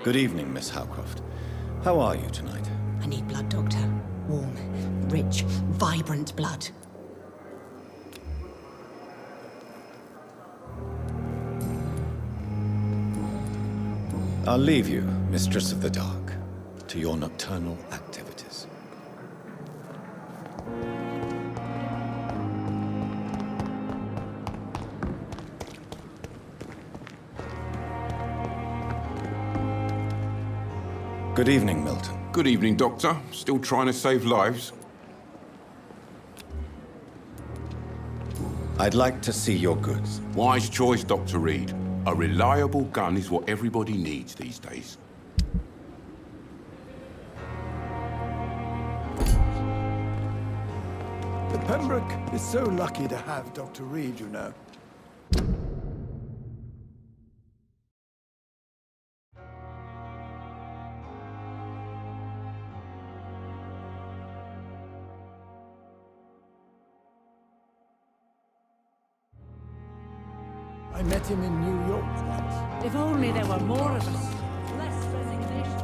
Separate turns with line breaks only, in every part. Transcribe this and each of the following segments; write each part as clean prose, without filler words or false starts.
Good evening, Miss Howcroft. How are you tonight?
I need blood, Doctor. Warm, rich, vibrant blood.
I'll leave you, Mistress of the Dark, to your nocturnal activities. Good evening, Milton.
Good evening, Doctor. Still trying to save lives?
I'd like to see your goods.
Wise choice, Dr. Reid. A reliable gun is what everybody needs these days.
The Pembroke is so lucky to have Dr. Reid, you know. I met him in New York once.
If only there were more of us. Less resignation.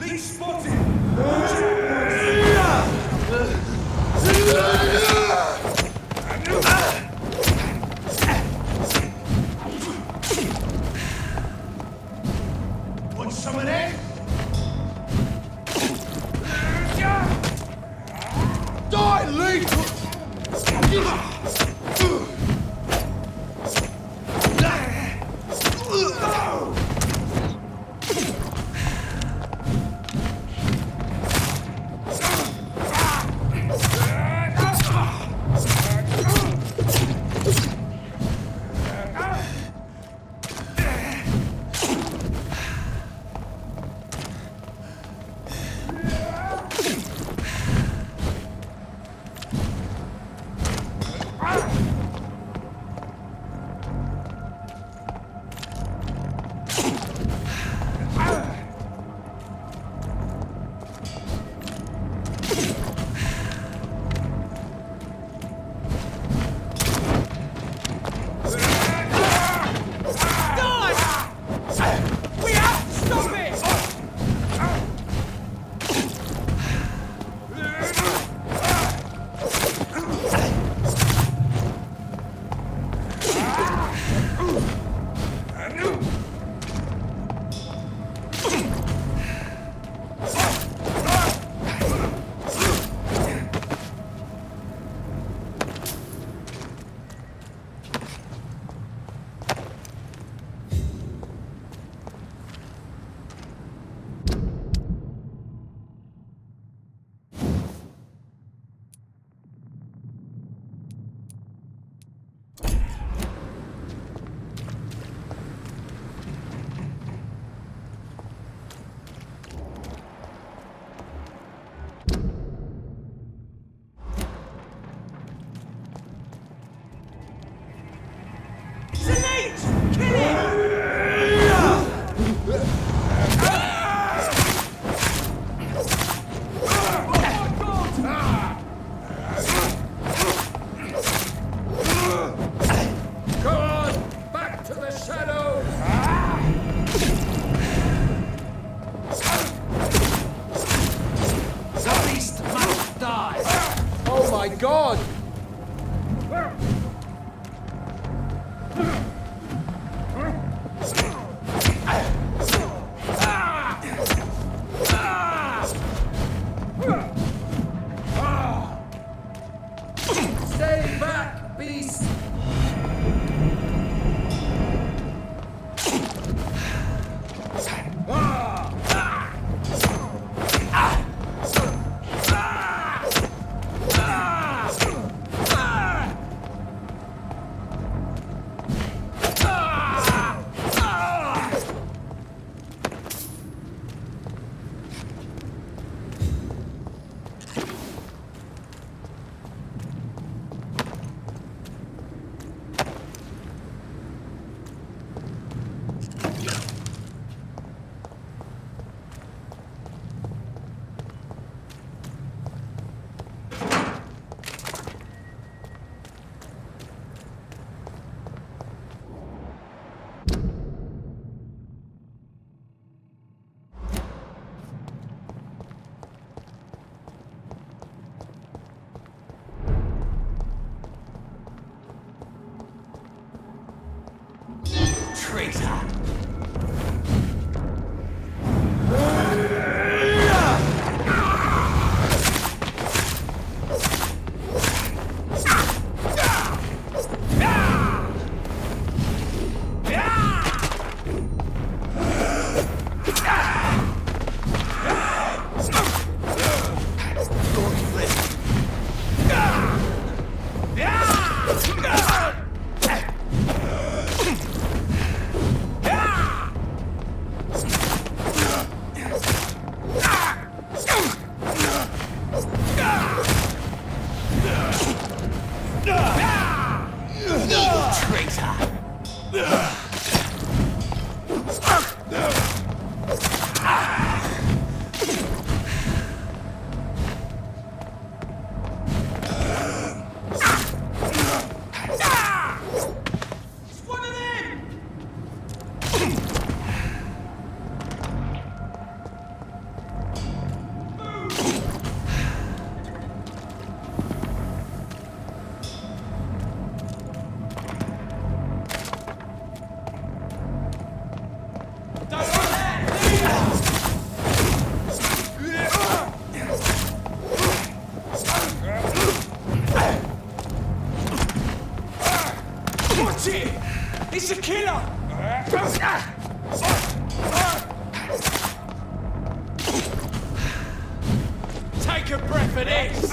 Lead spotted! Want some of that? Die, Lead!
God!
Stay back, beast! traitor! It's a killer! Take a breath of this!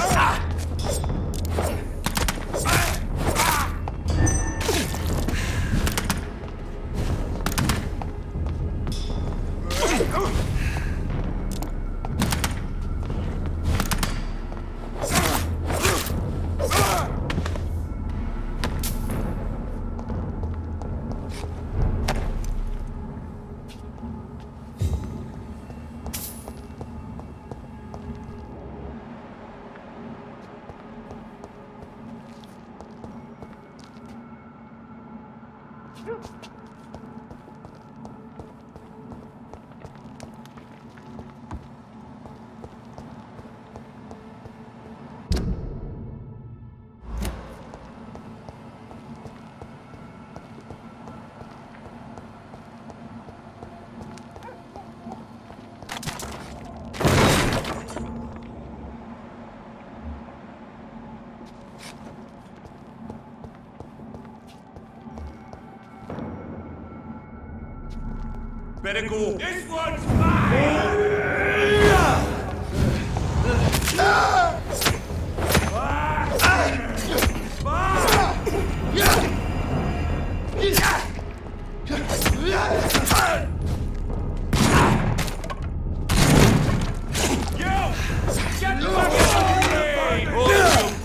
Better go. This one's mine!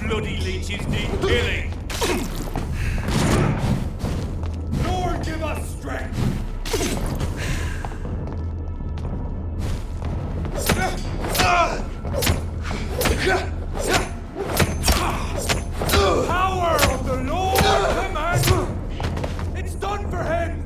Bloody leeches need killing! Lord, give us strength! Power of the Lord commands! It's done for him!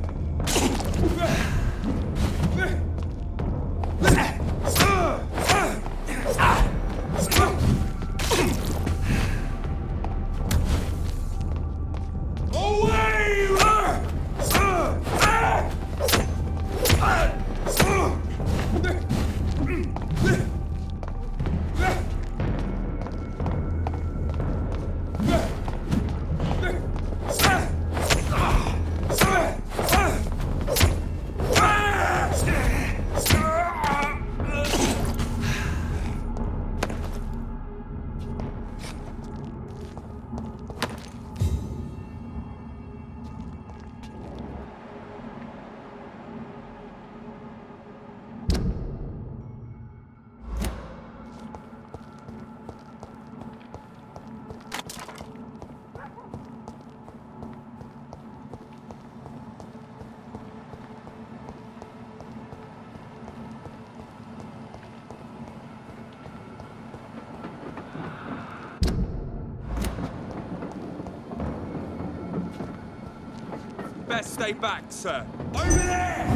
Best stay back, sir. Over there!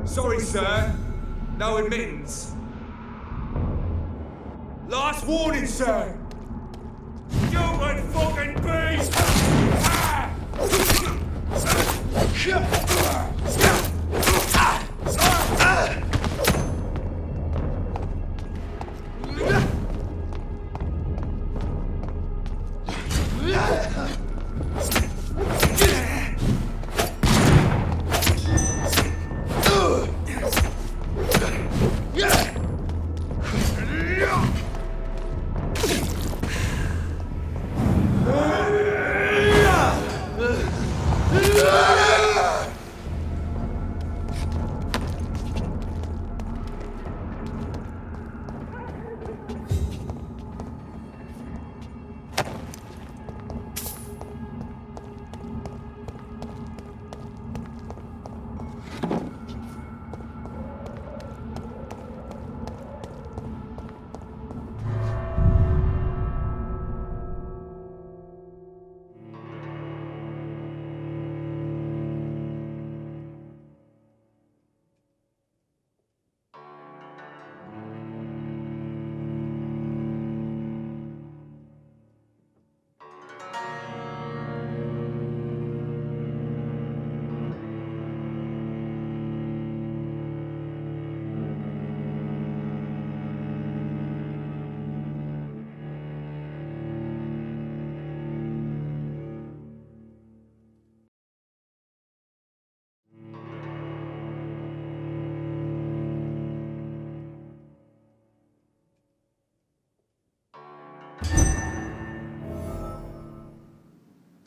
Sorry, sir. No admittance. Last warning, sir. Human fucking beast!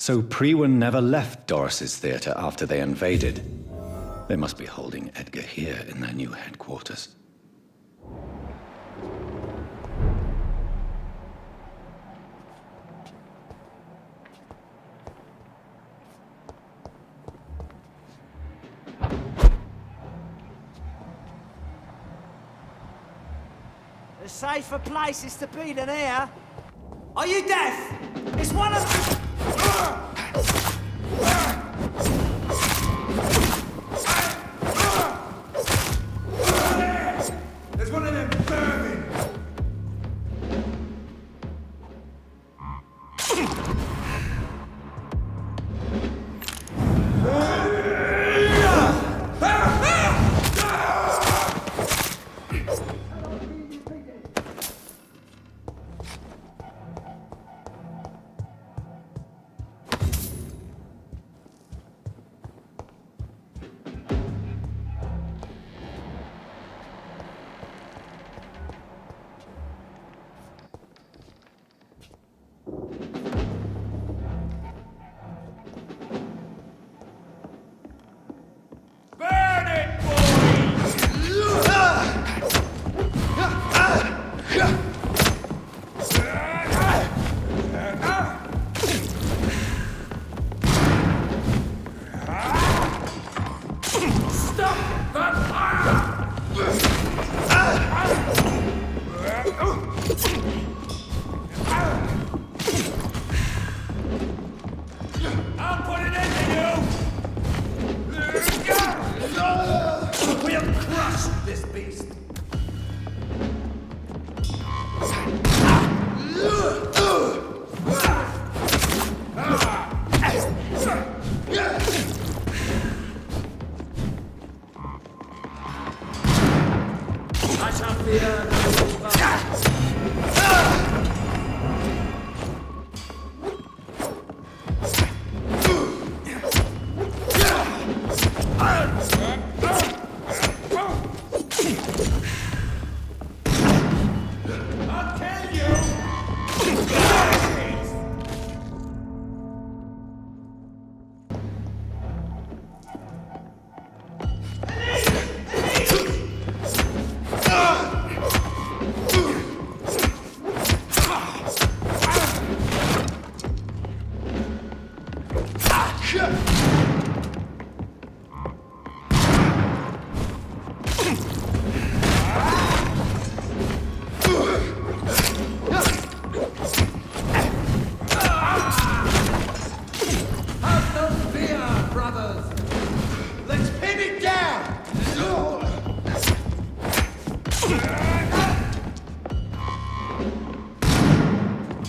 So Prewen never left Doris's theatre after they invaded. They must be holding Edgar here in their new headquarters.
There's safer places to be than here. Are you deaf? It's one of...
There's one of them vermin!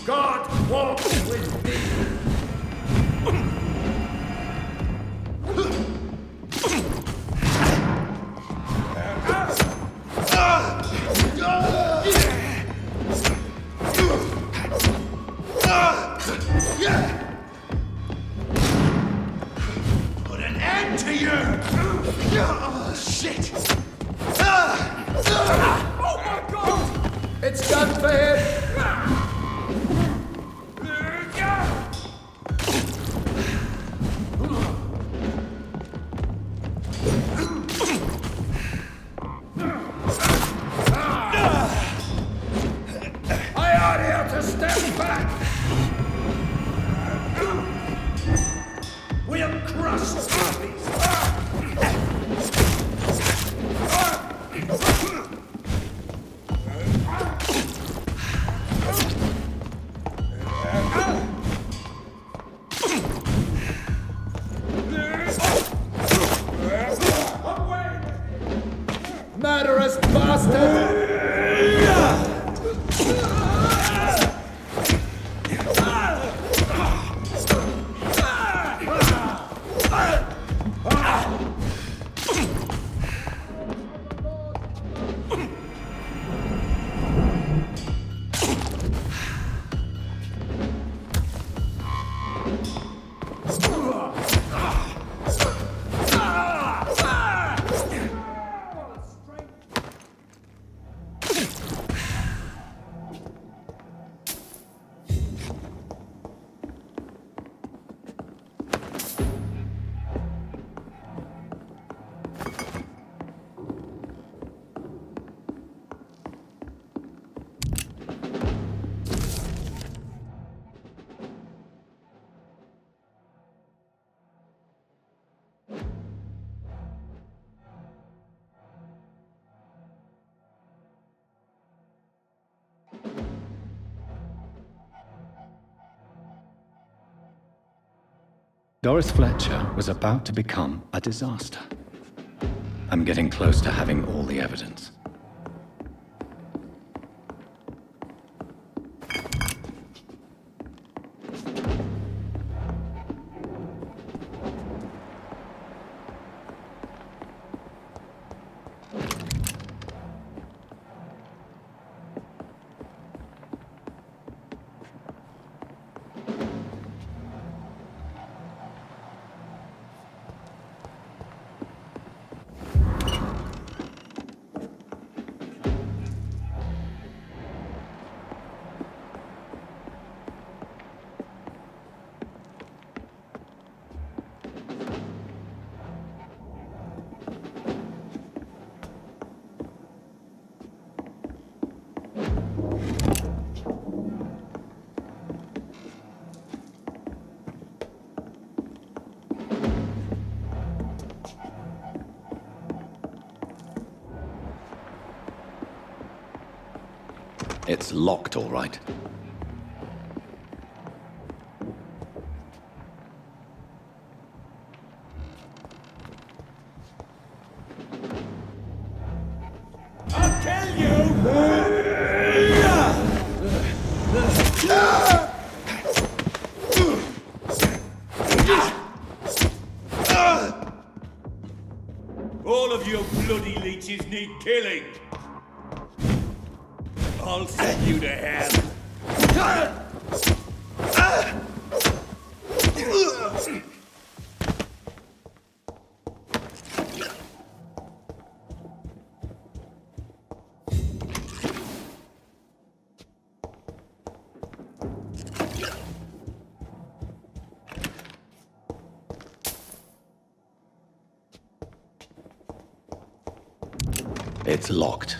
God walks with thee.
Put an end to you! Oh, shit! Oh my god!
It's done for him. I ought here to step back. We'll crush these. Murderous bastard!
Doris Fletcher was about to become a disaster. I'm getting close to having all the evidence. It's locked, all right.
I'll tell you! All of you bloody leeches need killing! I'll send you to hell!
It's locked.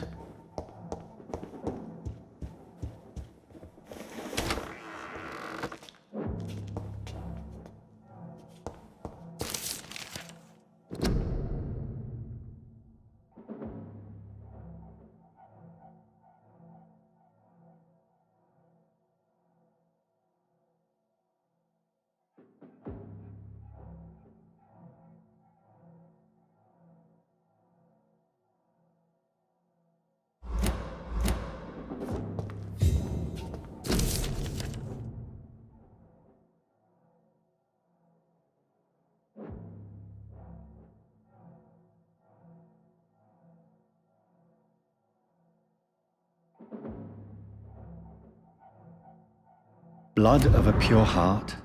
Blood of a pure heart,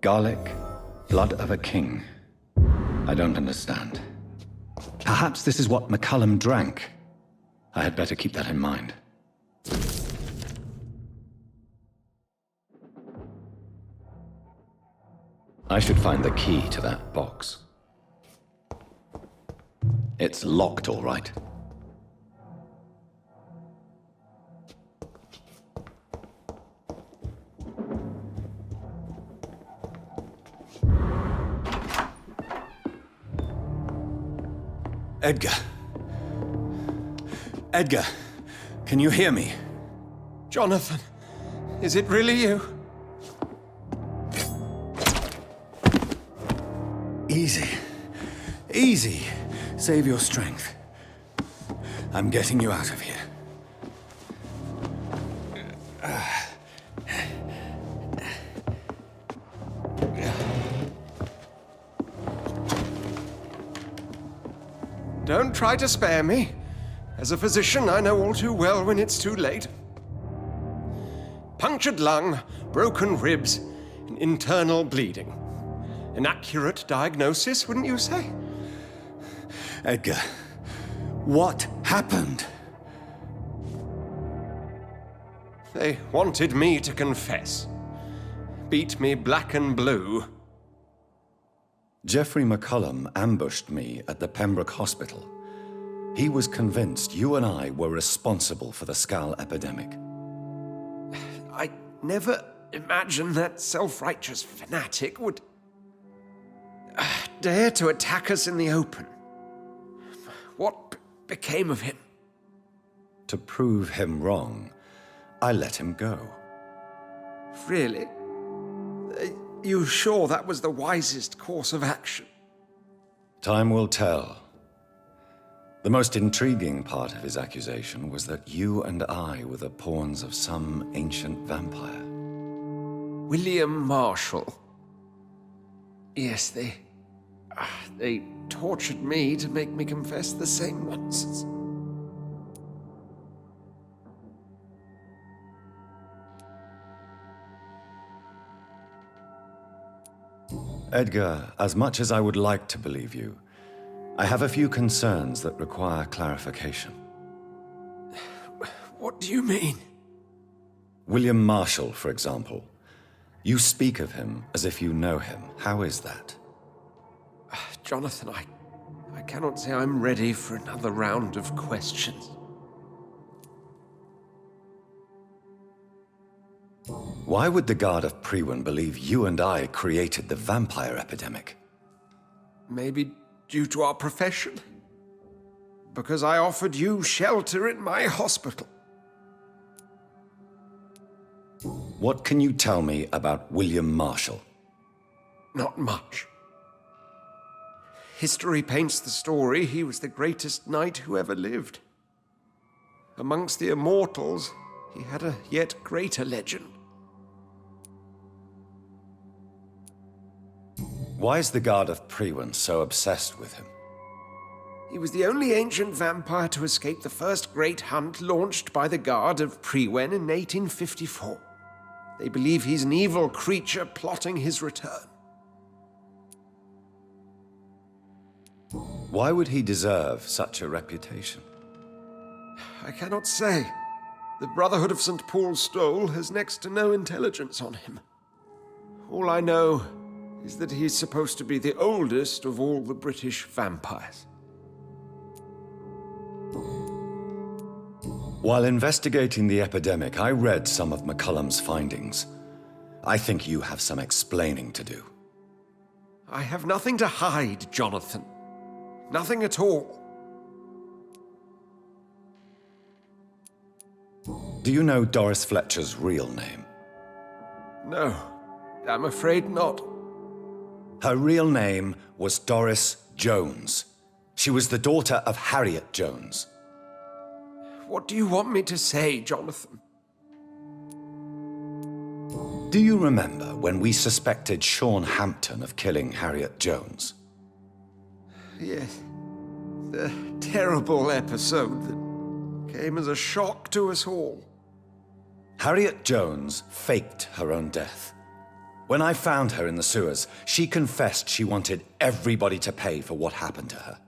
garlic, blood of a king. I don't understand. Perhaps this is what McCullum drank. I had better keep that in mind. I should find the key to that box. It's locked, all right. Edgar. Edgar, can you hear me?
Jonathan, is it really you?
Easy. Easy. Save your strength. I'm getting you out of here.
Don't try to spare me. As a physician, I know all too well when it's too late. Punctured lung, broken ribs, and internal bleeding. An accurate diagnosis, wouldn't you say?
Edgar, what happened?
They wanted me to confess. Beat me black and blue.
Geoffrey McCullum ambushed me at the Pembroke Hospital. He was convinced you and I were responsible for the Skull epidemic.
I never imagined that self-righteous fanatic would dare to attack us in the open. What became of him?
To prove him wrong, I let him go.
Really? You sure that was the wisest course of action?
Time will tell. The most intriguing part of his accusation was that you and I were the pawns of some ancient vampire.
William Marshall. Yes, they tortured me to make me confess the same nonsense.
Edgar, as much as I would like to believe you, I have a few concerns that require clarification.
What do you mean?
William Marshall, for example. You speak of him as if you know him. How is that?
Jonathan, I cannot say I'm ready for another round of questions.
Why would the Guard of Priwen believe you and I created the vampire epidemic?
Maybe due to our profession? Because I offered you shelter in my hospital.
What can you tell me about William Marshall?
Not much. History paints the story he was the greatest knight who ever lived. Amongst the immortals, he had a yet greater legend.
Why is the Guard of Priwen so obsessed with him?
He was the only ancient vampire to escape the first great hunt launched by the Guard of Priwen in 1854. They believe he's an evil creature plotting his return.
Why would he deserve such a reputation?
I cannot say. The Brotherhood of St. Paul's Stole has next to no intelligence on him. All I know is that he's supposed to be the oldest of all the British vampires.
While investigating the epidemic, I read some of McCullum's findings. I think you have some explaining to do.
I have nothing to hide, Jonathan. Nothing at all.
Do you know Doris Fletcher's real name?
No, I'm afraid not.
Her real name was Doris Jones. She was the daughter of Harriet Jones.
What do you want me to say, Jonathan?
Do you remember when we suspected Sean Hampton of killing Harriet Jones?
Yes. The terrible episode that came as a shock to us all.
Harriet Jones faked her own death. When I found her in the sewers, she confessed she wanted everybody to pay for what happened to her.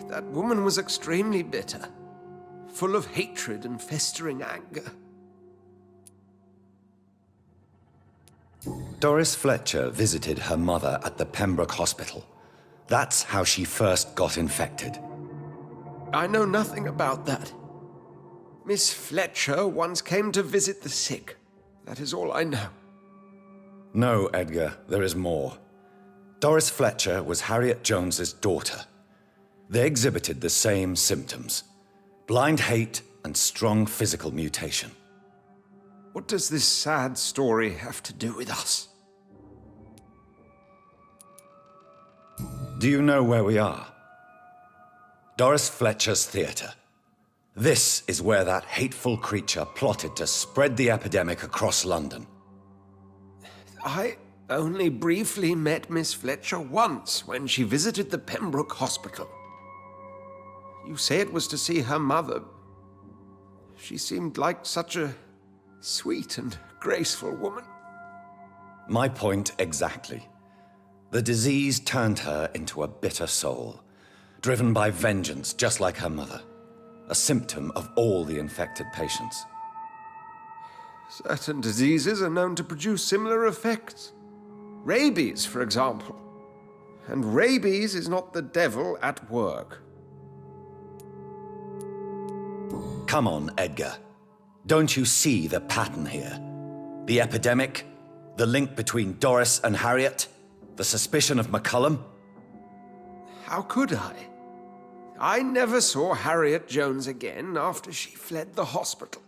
That woman was extremely bitter, full of hatred and festering anger.
Doris Fletcher visited her mother at the Pembroke Hospital. That's how she first got infected.
I know nothing about that. Miss Fletcher once came to visit the sick. That is all I know.
No, Edgar, there is more. Doris Fletcher was Harriet Jones's daughter. They exhibited the same symptoms: blind hate and strong physical mutation.
What does this sad story have to do with us?
Do you know where we are? Doris Fletcher's theatre. This is where that hateful creature plotted to spread the epidemic across London.
I only briefly met Miss Fletcher once when she visited the Pembroke Hospital. You say it was to see her mother. She seemed like such a sweet and graceful woman.
My point exactly. The disease turned her into a bitter soul, driven by vengeance just like her mother, a symptom of all the infected patients.
Certain diseases are known to produce similar effects. Rabies, for example. And rabies is not the devil at work.
Come on, Edgar. Don't you see the pattern here? The epidemic, the link between Doris and Harriet, the suspicion of McCullum?
How could I? I never saw Harriet Jones again after she fled the hospital.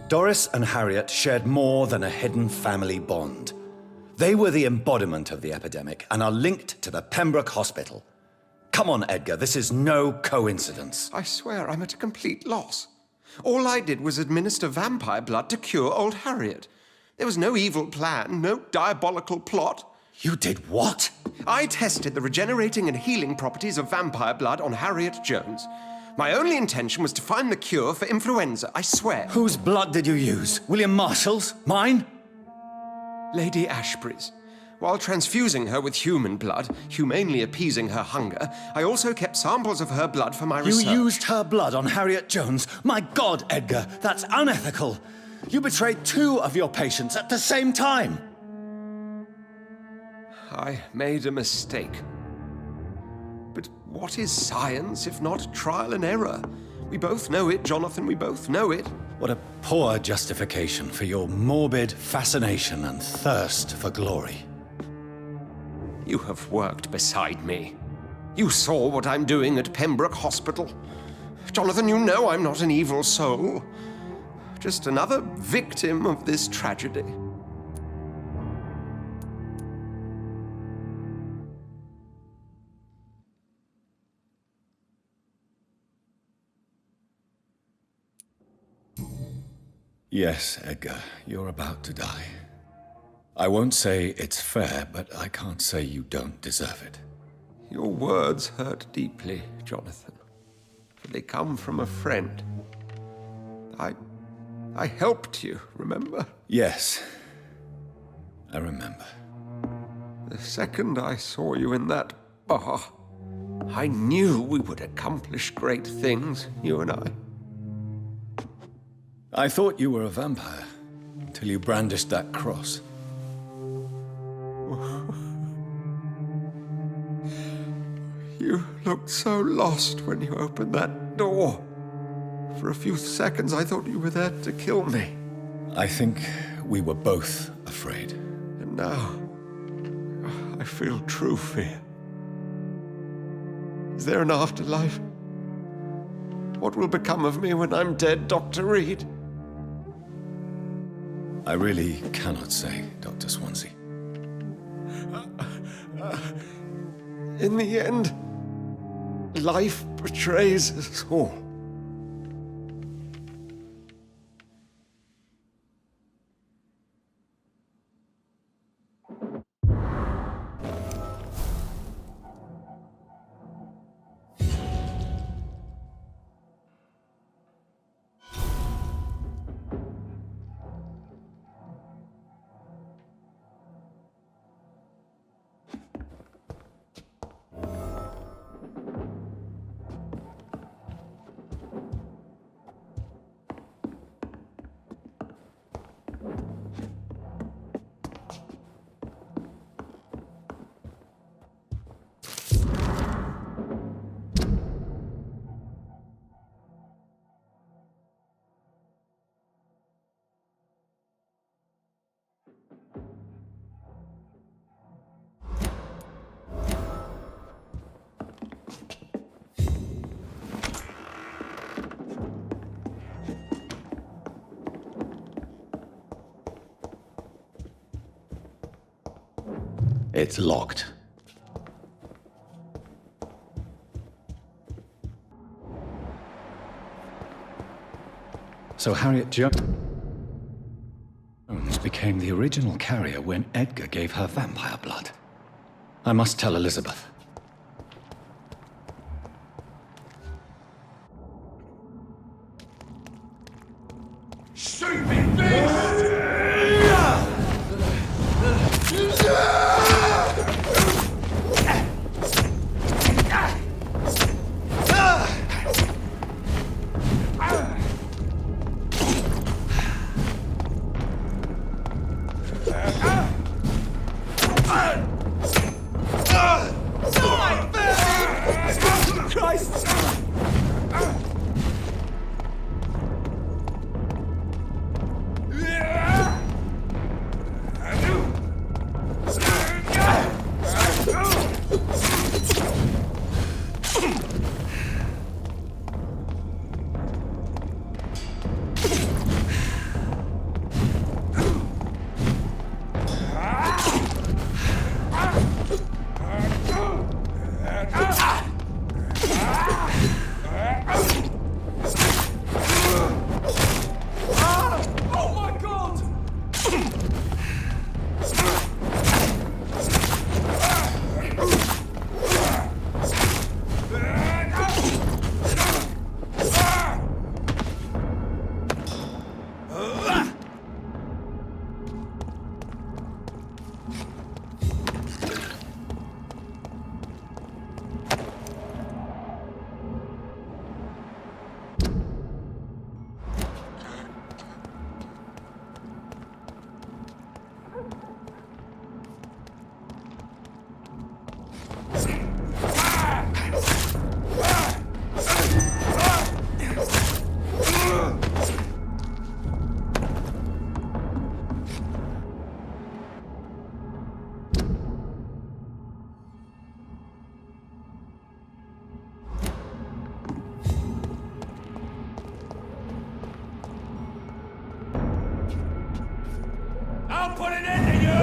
Doris and Harriet shared more than a hidden family bond. They were the embodiment of the epidemic and are linked to the Pembroke Hospital. Come on, Edgar, this is no coincidence.
I swear I'm at a complete loss. All I did was administer vampire blood to cure old Harriet. There was no evil plan, no diabolical plot.
You did what?
I tested the regenerating and healing properties of vampire blood on Harriet Jones. My only intention was to find the cure for influenza, I swear.
Whose blood did you use? William Marshall's? Mine?
Lady Ashbury's. While transfusing her with human blood, humanely appeasing her hunger, I also kept samples of her blood for my research.
You used her blood on Harriet Jones? My God, Edgar, that's unethical. You betrayed 2 of your patients at the same time.
I made a mistake. But what is science if not trial and error? We both know it, Jonathan, we both know it.
What a poor justification for your morbid fascination and thirst for glory.
You have worked beside me. You saw what I'm doing at Pembroke Hospital. Jonathan, you know I'm not an evil soul. Just another victim of this tragedy.
Yes, Edgar, you're about to die. I won't say it's fair, but I can't say you don't deserve it.
Your words hurt deeply, Jonathan. For they come from a friend. I helped you, remember?
Yes, I remember.
The second I saw you in that bar, I knew we would accomplish great things, you and I.
I thought you were a vampire, till you brandished that cross.
You looked so lost when you opened that door. For a few seconds, I thought you were there to kill me.
I think we were both afraid.
And now, I feel true fear. Is there an afterlife? What will become of me when I'm dead, Dr. Reid?
I really cannot say, Dr. Swansea.
In the end, life betrays us all.
It's locked. So Harriet Jones became the original carrier when Edgar gave her vampire blood. I must tell Elizabeth.
Stupid beast!
I'll put an end to you!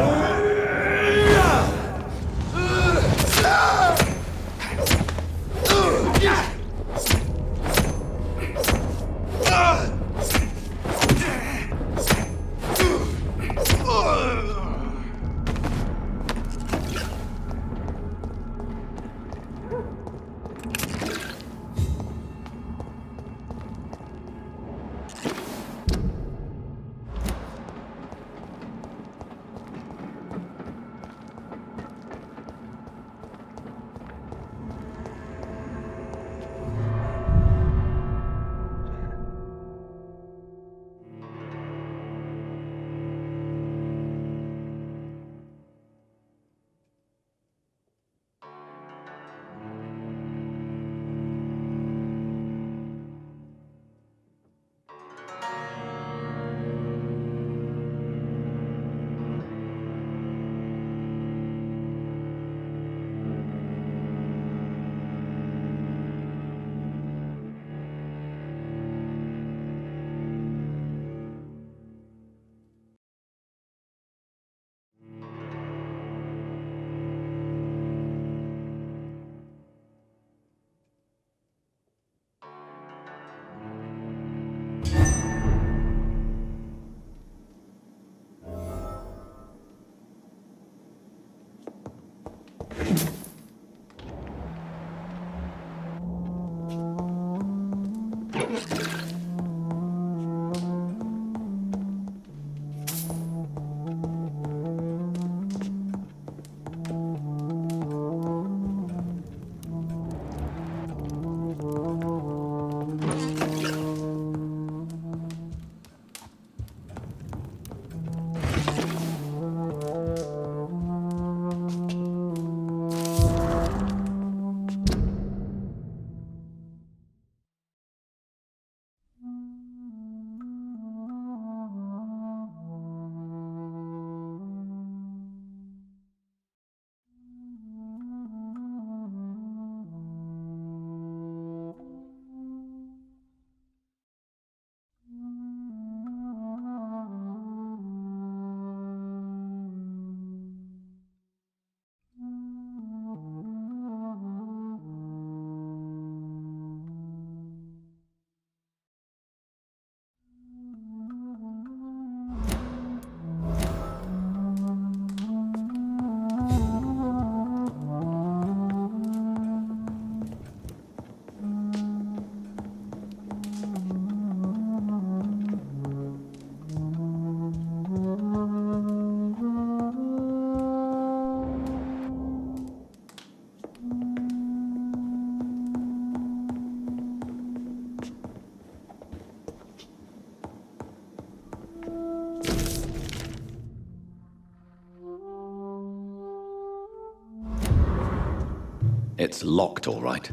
It's locked, all right.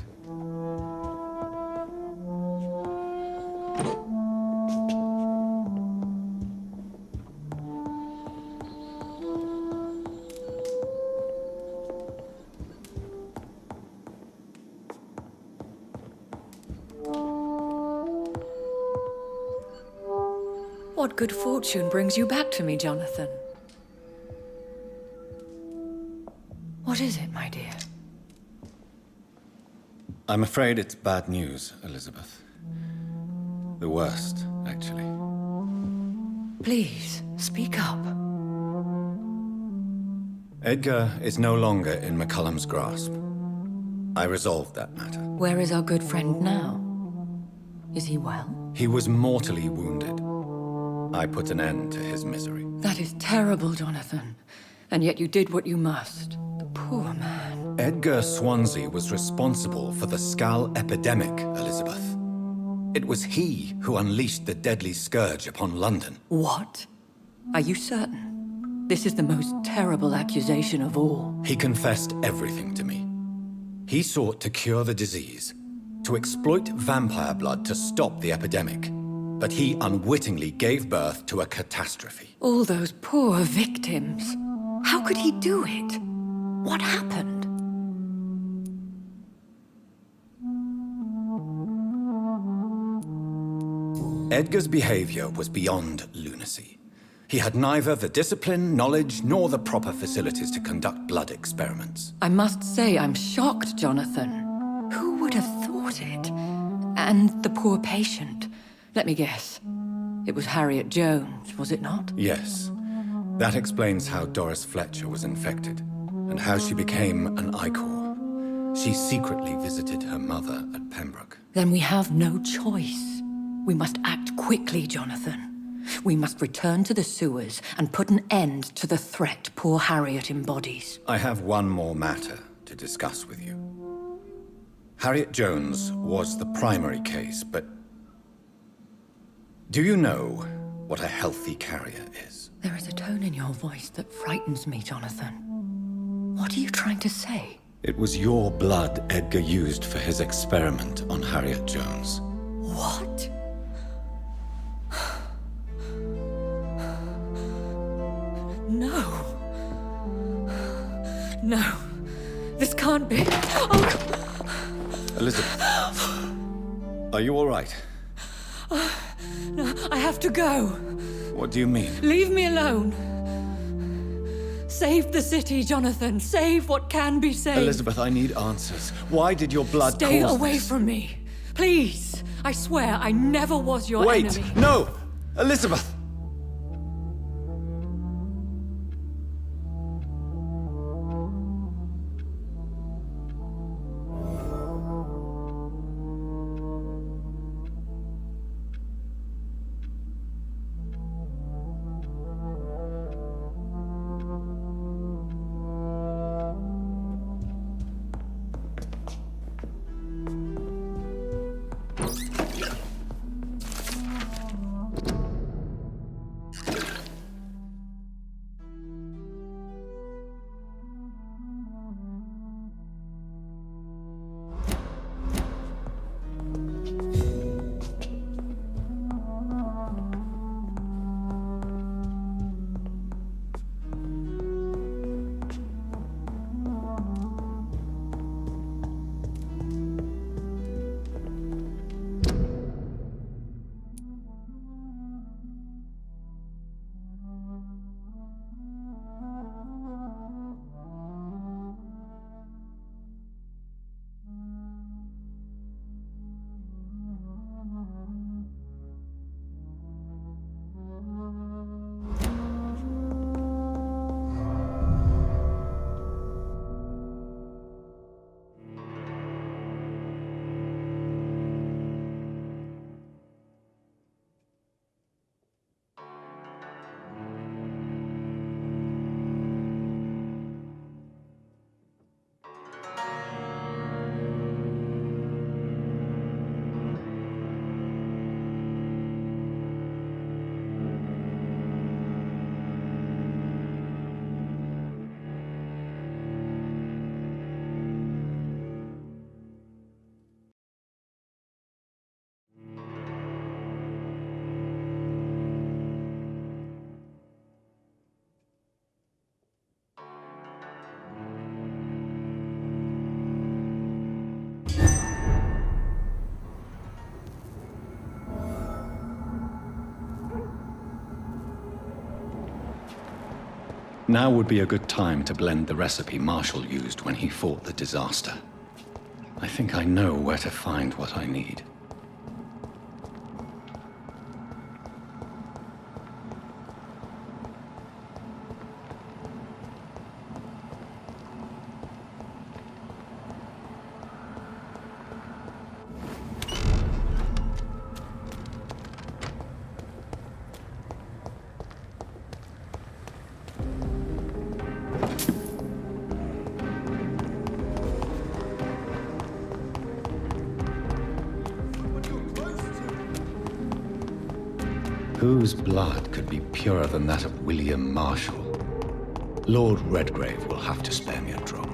What good fortune brings you back to me, Jonathan? What is it, my dear?
I'm afraid it's bad news, Elizabeth. The worst, actually.
Please, speak up.
Edgar is no longer in McCullum's grasp. I resolved that matter.
Where is our good friend now? Is he well?
He was mortally wounded. I put an end to his misery.
That is terrible, Jonathan. And yet you did what you must. The poor man.
Edgar Swansea was responsible for the Skull epidemic, Elizabeth. It was he who unleashed the deadly scourge upon London.
What? Are you certain? This is the most terrible accusation of all.
He confessed everything to me. He sought to cure the disease, to exploit vampire blood to stop the epidemic. But he unwittingly gave birth to a catastrophe.
All those poor victims. How could he do it? What happened?
Edgar's behavior was beyond lunacy. He had neither the discipline, knowledge, nor the proper facilities to conduct blood experiments.
I must say I'm shocked, Jonathan. Who would have thought it? And the poor patient. Let me guess. It was Harriet Jones, was it not?
Yes. That explains how Doris Fletcher was infected, and how she became an Ichor. She secretly visited her mother at Pembroke.
Then we have no choice. We must act quickly, Jonathan. We must return to the sewers and put an end to the threat poor Harriet embodies.
I have one more matter to discuss with you. Harriet Jones was the primary case, but do you know what a healthy carrier is?
There is a tone in your voice that frightens me, Jonathan. What are you trying to say?
It was your blood Edgar used for his experiment on Harriet Jones.
What? No. No. This can't be. Oh.
Elizabeth, are you all right?
No, I have to go.
What do you mean?
Leave me alone. Save the city, Jonathan. Save what can be saved.
Elizabeth, I need answers. Why did your blood
Stay
cause
away
this?
from me. Please. I swear I never was your enemy.
Wait! No! Elizabeth! Now would be a good time to blend the recipe Marshall used when he fought the disaster. I think I know where to find what I need. Whose blood could be purer than that of William Marshall? Lord Redgrave will have to spare me a drop.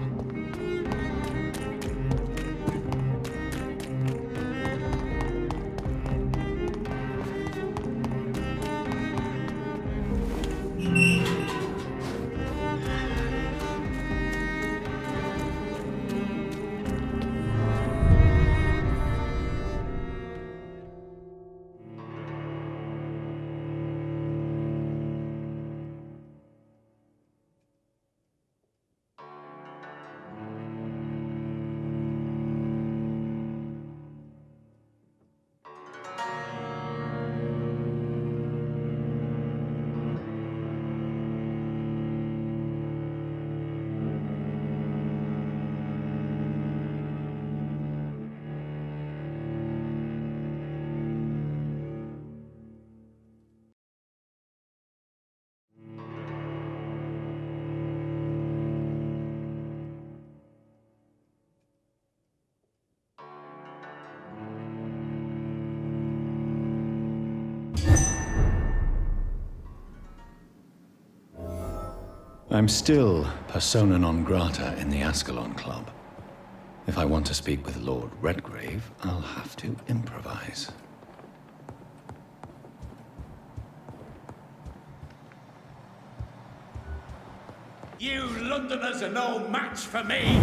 I'm still persona non grata in the Ascalon Club. If I want to speak with Lord Redgrave, I'll have to improvise.
You Londoners are no match for me!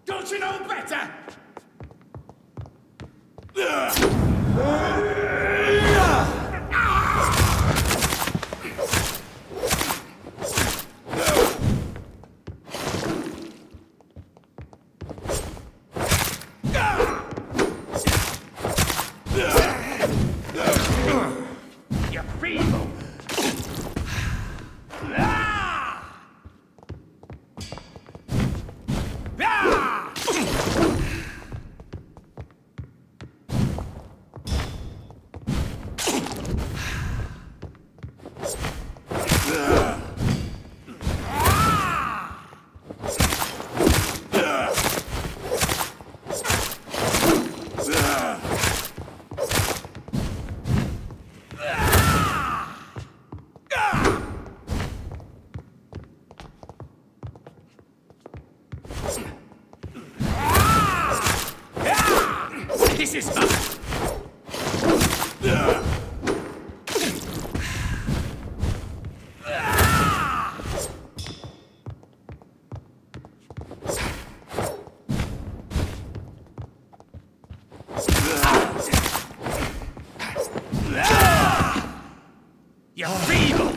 Don't you know better? You're feeble. This is fun. You're feeble.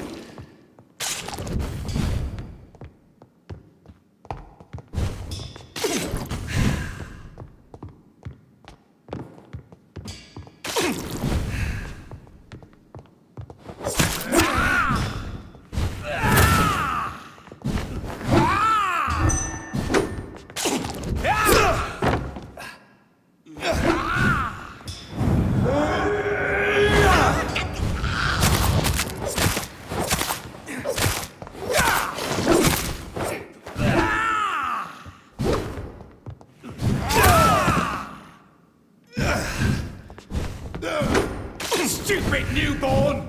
Stupid newborn!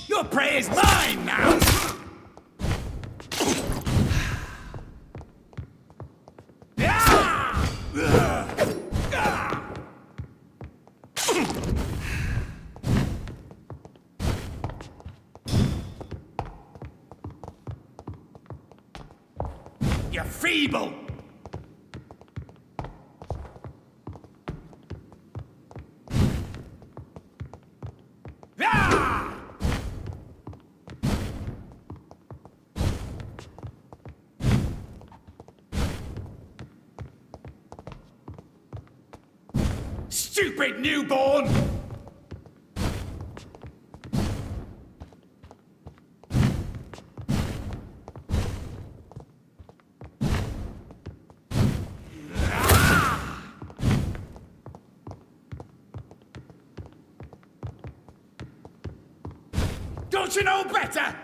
Your prey is mine now!
You're feeble! Stupid newborn! Don't you know better?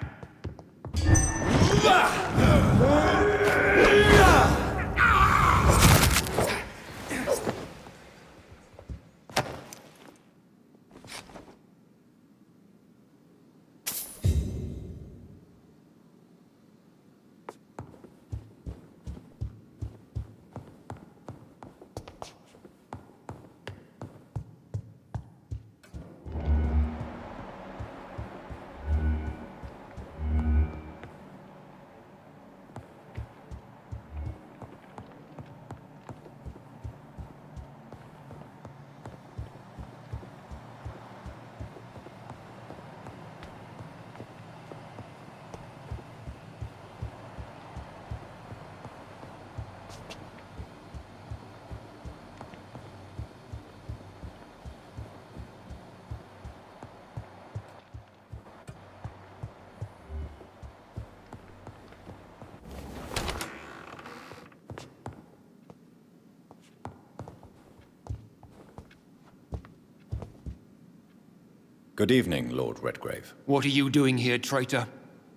Good evening, Lord Redgrave.
What are you doing here, traitor?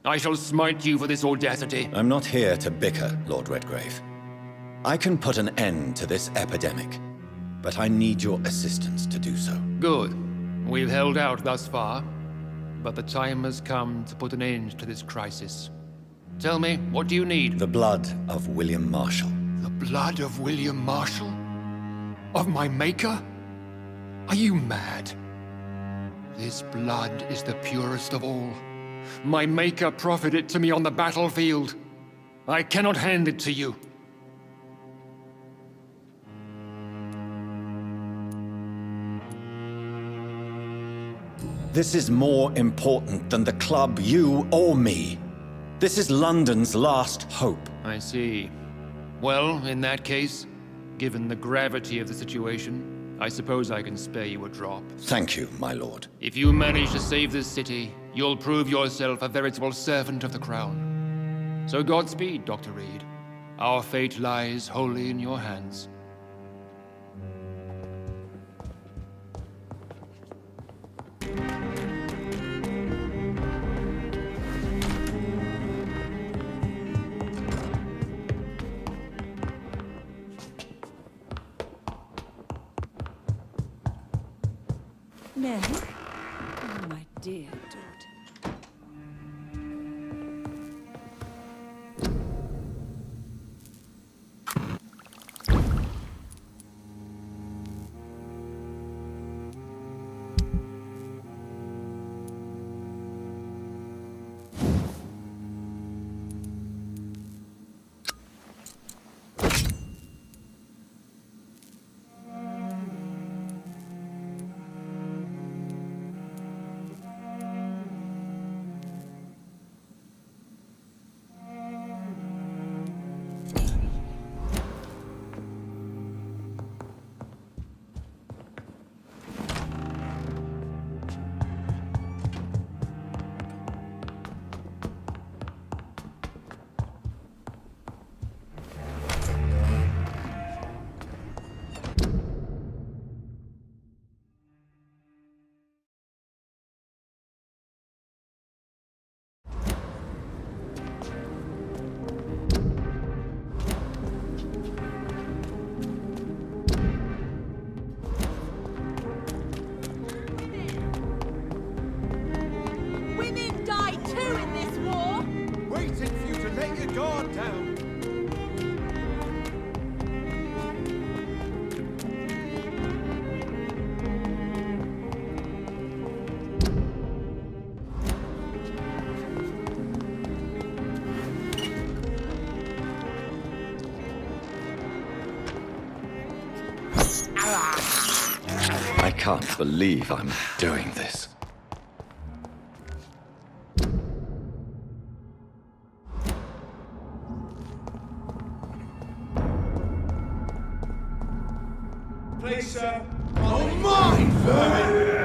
I shall smite you for this audacity.
I'm not here to bicker, Lord Redgrave. I can put an end to this epidemic, but I need your assistance to do so.
Good. We've held out thus far, but the time has come to put an end to this crisis. Tell me, what do you need?
The blood of William Marshall.
The blood of William Marshall? Of my maker? Are you mad? This blood is the purest of all. My maker proffered it to me on the battlefield. I cannot hand it to you.
This is more important than the club, you, or me. This is London's last hope.
I see. Well, in that case, given the gravity of the situation, I suppose I can spare you a drop.
Thank you, my lord.
If you manage to save this city, you'll prove yourself a veritable servant of the crown. So Godspeed, Dr. Reid. Our fate lies wholly in your hands.
Nell? Oh, my dear daughter.
can't believe I'm doing this.
Please, sir. Oh, mine, vermin!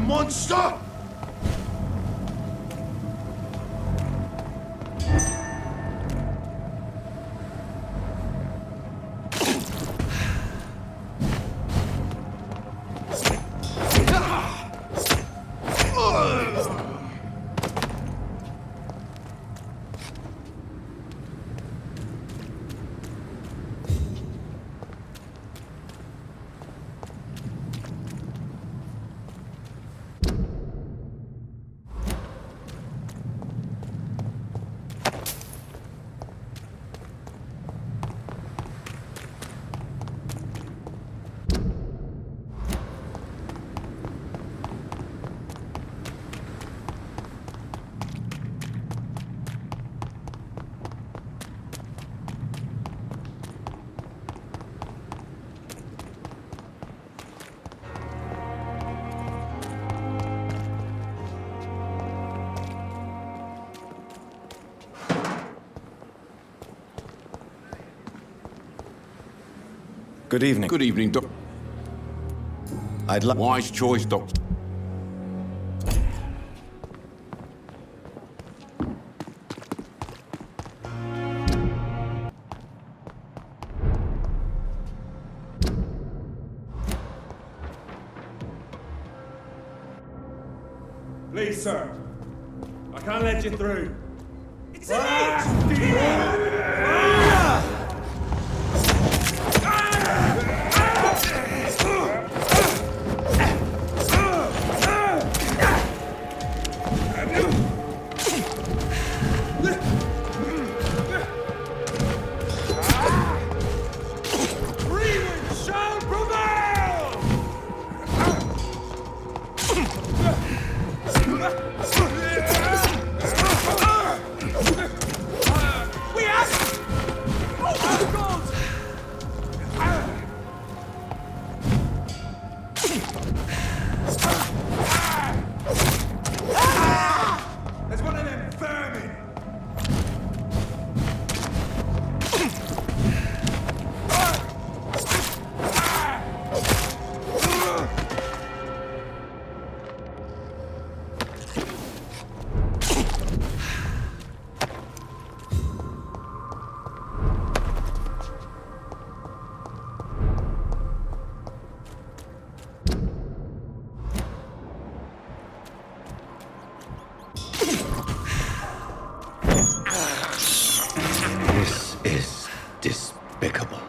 Monster!
Good evening.
Good evening, Doc.
I'd like...
Wise choice, Doctor.
Please, sir. I can't let you through.
It's an
This is despicable.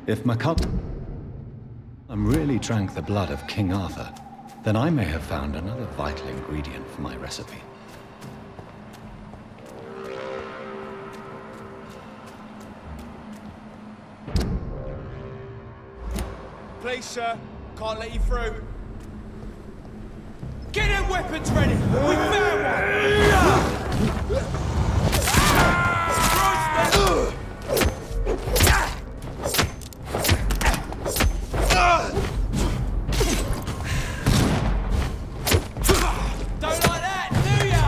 If McCullough really drank the blood of King Arthur, then I may have found another vital ingredient for my recipe.
Please, sir. Can't let you through. Get them weapons ready! We found one! Don't like that, do ya?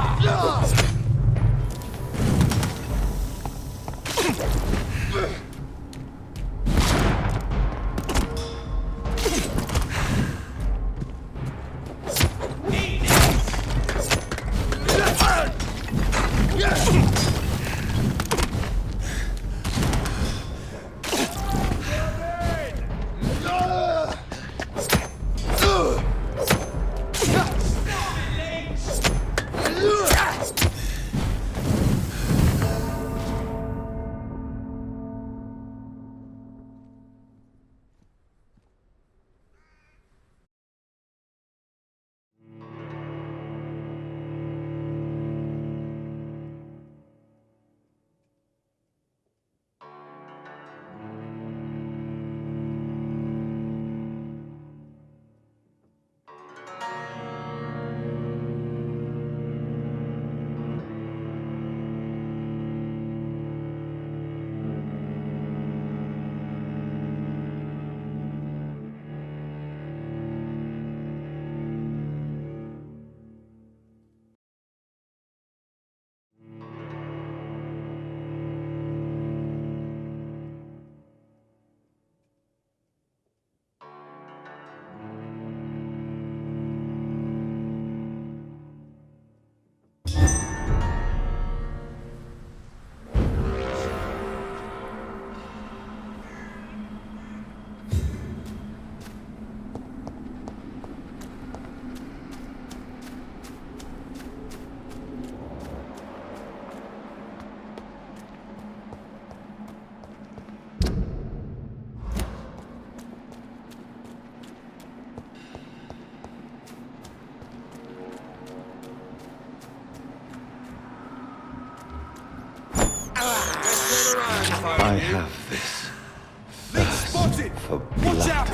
I have this thirst for blood.
Watch out!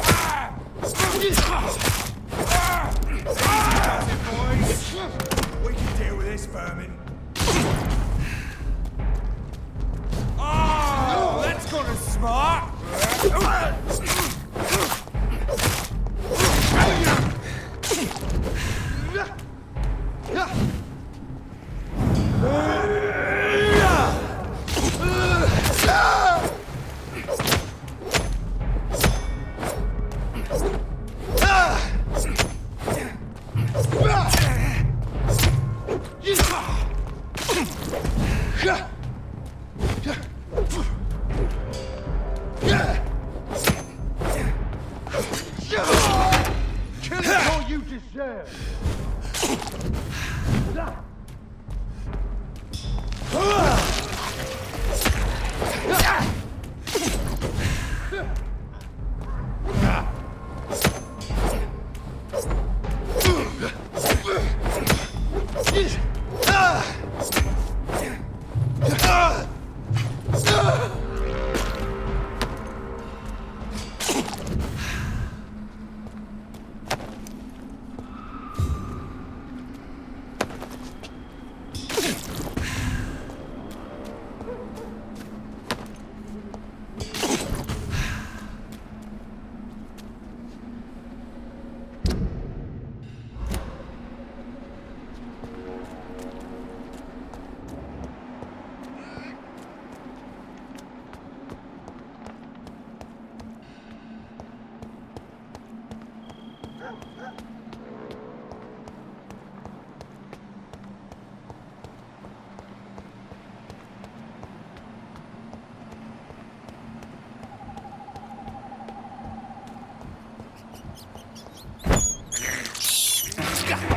We can deal with this, vermin. Oh, that's gonna smart.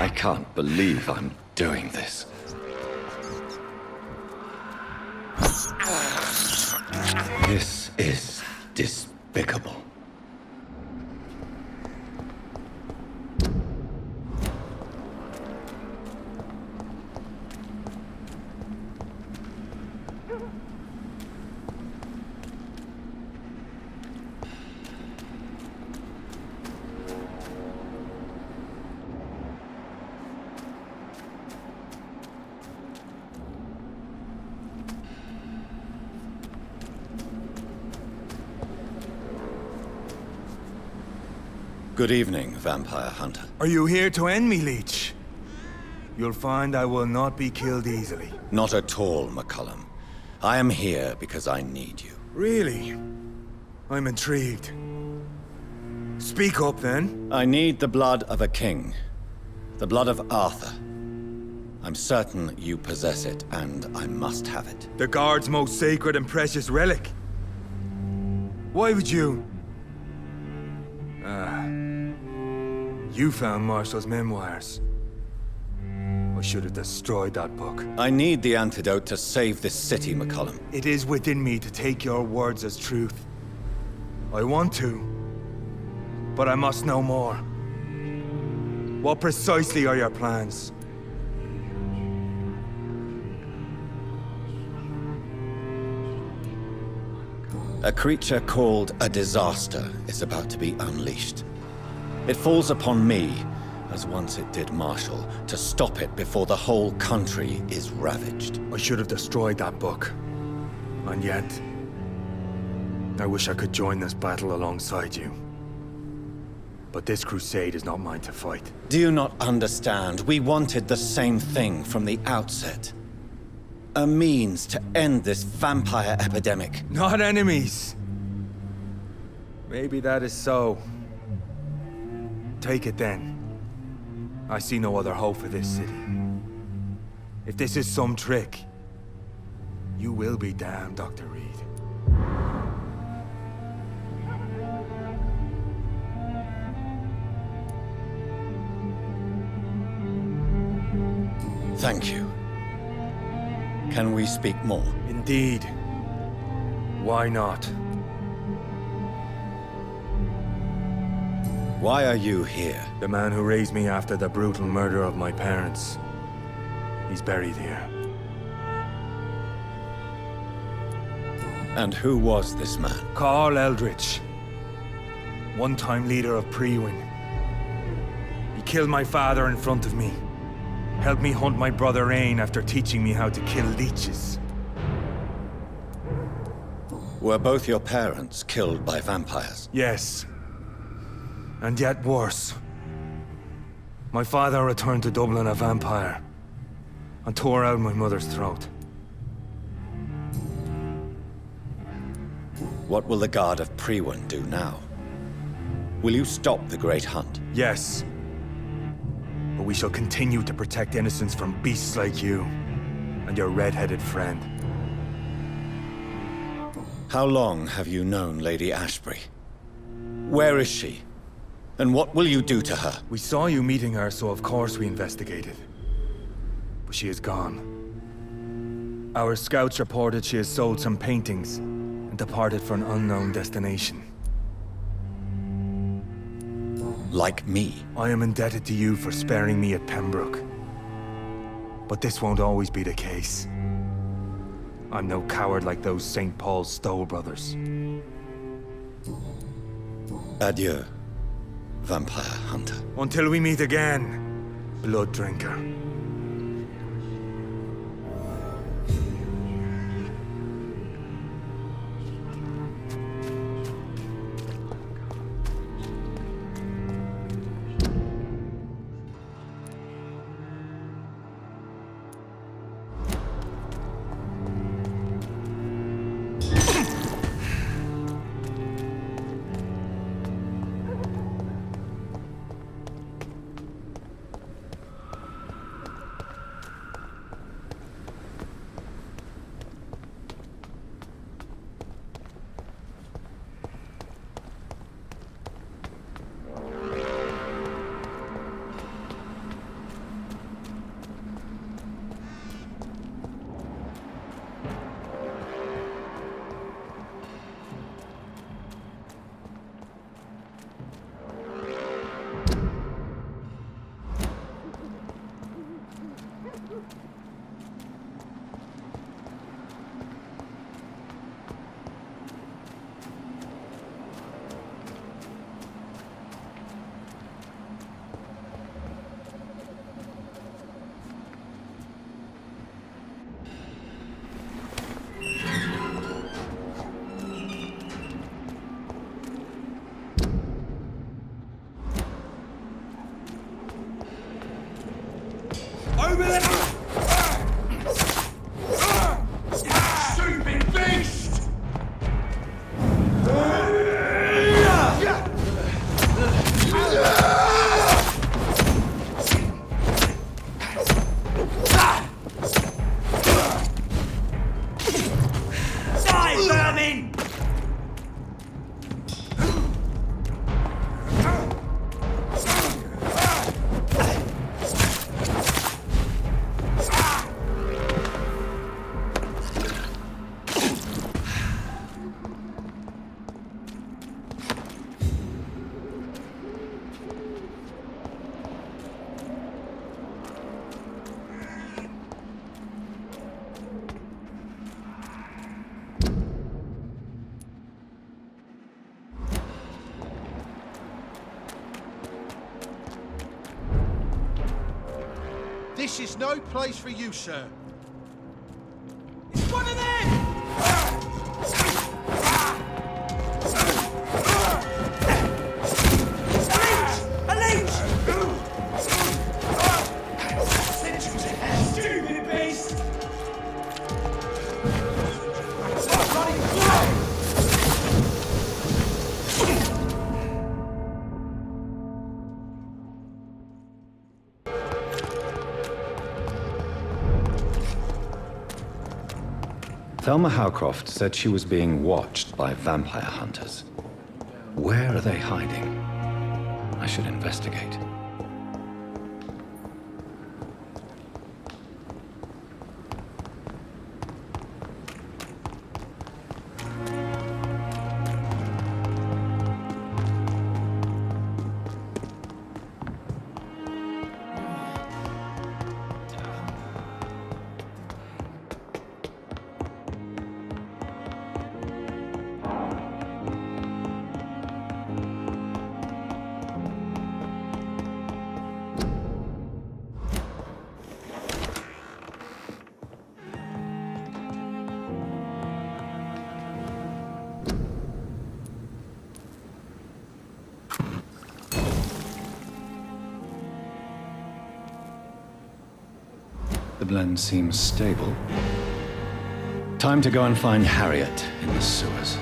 I can't believe I'm doing this. This is despicable. despicable. Good evening, vampire hunter.
Are you here to end me, Leech? You'll find I will not be killed easily.
Not at all, McCullum. I am here because I need you.
Really? I'm intrigued. Speak up, then.
I need the blood of a king. The blood of Arthur. I'm certain you possess it, and I must have it.
The Guard's most sacred and precious relic. Why would you? You found Marshall's memoirs. I should have destroyed that book.
I need the antidote to save this city, McCullum.
It is within me to take your words as truth. I want to, but I must know more. What precisely are your plans?
A creature called a disaster is about to be unleashed. It falls upon me, as once it did Marshall, to stop it before the whole country is ravaged.
I should have destroyed that book. And yet, I wish I could join this battle alongside you. But this crusade is not mine to fight.
Do you not understand? We wanted the same thing from the outset. A means to end this vampire epidemic.
Not enemies. Maybe that is so. Take it then. I see no other hope for this city. If this is some trick, you will be damned, Dr. Reid.
Thank you. Can we speak more?
Indeed. Why not?
Why are you here?
The man who raised me after the brutal murder of my parents. He's buried here.
And who was this man?
Carl Eldritch. One-time leader of Prewin. He killed my father in front of me. Helped me hunt my brother Ain after teaching me how to kill leeches.
Were both your parents killed by vampires?
Yes. And yet worse. My father returned to Dublin a vampire, and tore out my mother's throat.
What will the Guard of Prewin do now? Will you stop the Great Hunt?
Yes. But we shall continue to protect innocents from beasts like you, and your red-headed friend.
How long have you known Lady Ashbury? Where is she? And what will you do to her?
We saw you meeting her, so of course we investigated. But she is gone. Our scouts reported she has sold some paintings and departed for an unknown destination.
Like me?
I am indebted to you for sparing me at Pembroke. But this won't always be the case. I'm no coward like those St. Paul's Stoll brothers.
Adieu, vampire hunter.
Until we meet again, blood drinker.
Over there! Stupid beast!
Die, vermin!
This is no place for you, sir.
It's one of them! A leech! Send you to hell, stupid beast!
Thelma Howcroft said she was being watched by vampire hunters. Where are they hiding? I should investigate. The blend seems stable. Time to go and find Harriet in the sewers.